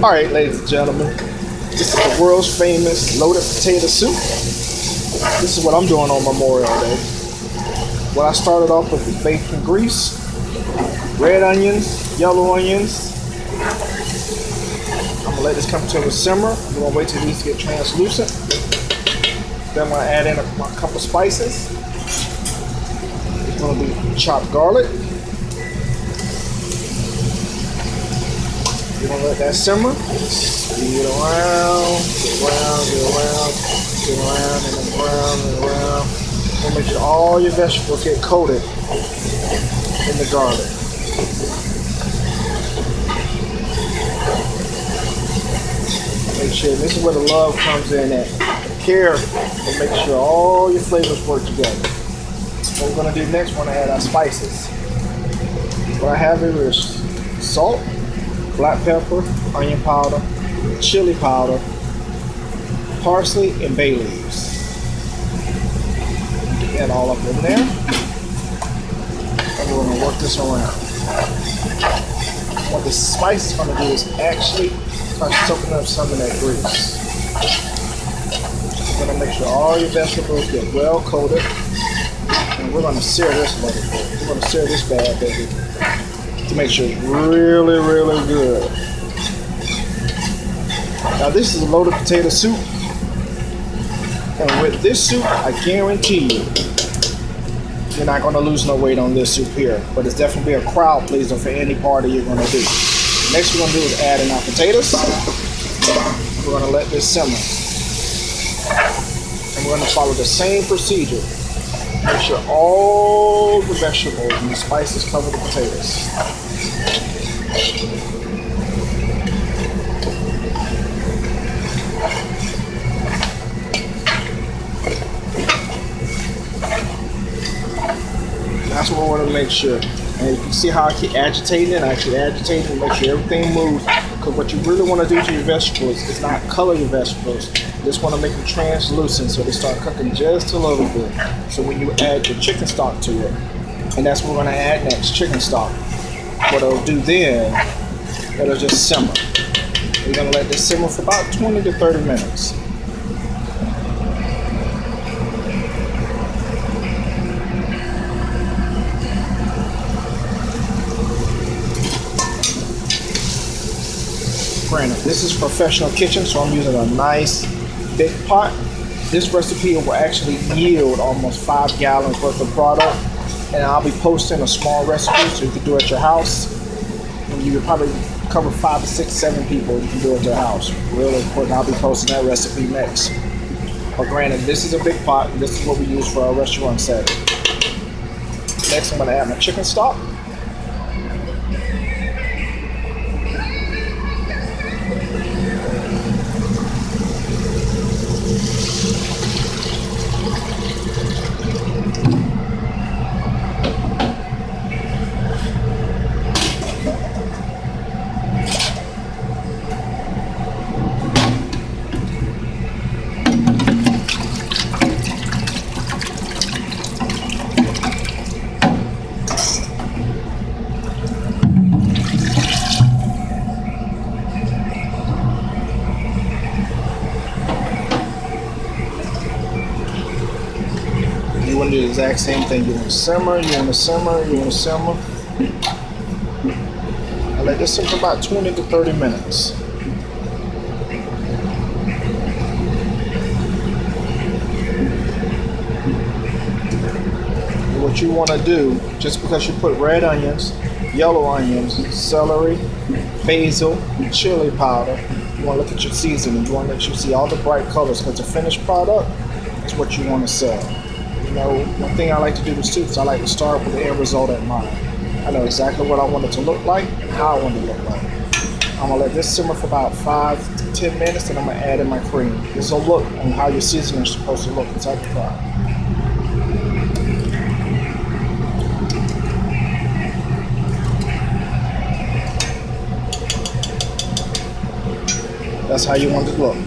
Alright, ladies and gentlemen, this is the world's famous loaded potato soup. This is what I'm doing on Memorial Day. What I started off with is bacon grease, red onions, yellow onions. I'm gonna let this come to a simmer. We're gonna wait till these get translucent. Then I'm gonna add in a couple spices. It's gonna be chopped garlic. We're gonna let that simmer. Get around, and around. And make sure all your vegetables get coated in the garlic. Make sure this is where the love comes in at. Care and make sure all your flavors work together. What we're gonna do next, we're gonna add our spices. What I have here is salt, black pepper, onion powder, chili powder, parsley, and bay leaves. Get that all up in there. And we're going to work this around. What the spice is going to do is actually start soaking up some of that grease. We're going to make sure all your vegetables get well coated. And we're going to sear this a little bit. We're going to sear this bad baby to make sure it's really, really good. Now this is a loaded potato soup, and with this soup, I guarantee you're not going to lose no weight on this soup here, but it's definitely a crowd pleaser for any party you're going to do. Next we're going to do is add in our potatoes. We're going to let this simmer, and we're going to follow the same procedure. Make sure all the vegetables and the spices cover the potatoes. That's what we want to make sure. And you can see how I keep agitating it. I keep agitating to make sure everything moves. Because what you really want to do to your vegetables is not color your vegetables. You just want to make them translucent so they start cooking just a little bit. So when you add your chicken stock to it, and that's what we're going to add next, chicken stock. What it'll do then, it'll just simmer. We're going to let this simmer for about 20 to 30 minutes. Granted, this is professional kitchen, so I'm using a nice big pot. This recipe will actually yield almost 5 gallons worth of product, and I'll be posting a small recipe so you can do it at your house. And you can probably cover 5 to 6, 7 people. You can do it at your house. Really important. I'll be posting that recipe next. But granted, this is a big pot. And this is what we use for our restaurant setting. Next, I'm going to add my chicken stock. You want to do the exact same thing. You want to simmer, you want to simmer, you want to simmer. I let this simmer for about 20 to 30 minutes. What you want to do, just because you put red onions, yellow onions, celery, basil, chili powder, you want to look at your seasoning. You want to make sure you see all the bright colors, because the finished product is what you want to sell. You know, one thing I like to do with soups, I like to start with the end result in mind. I know exactly what I want it to look like and how I want it to look like. I'm going to let this simmer for about 5 to 10 minutes, and I'm going to add in my cream. This is a look on how your seasoning is supposed to look inside the fry. That's how you want it to look.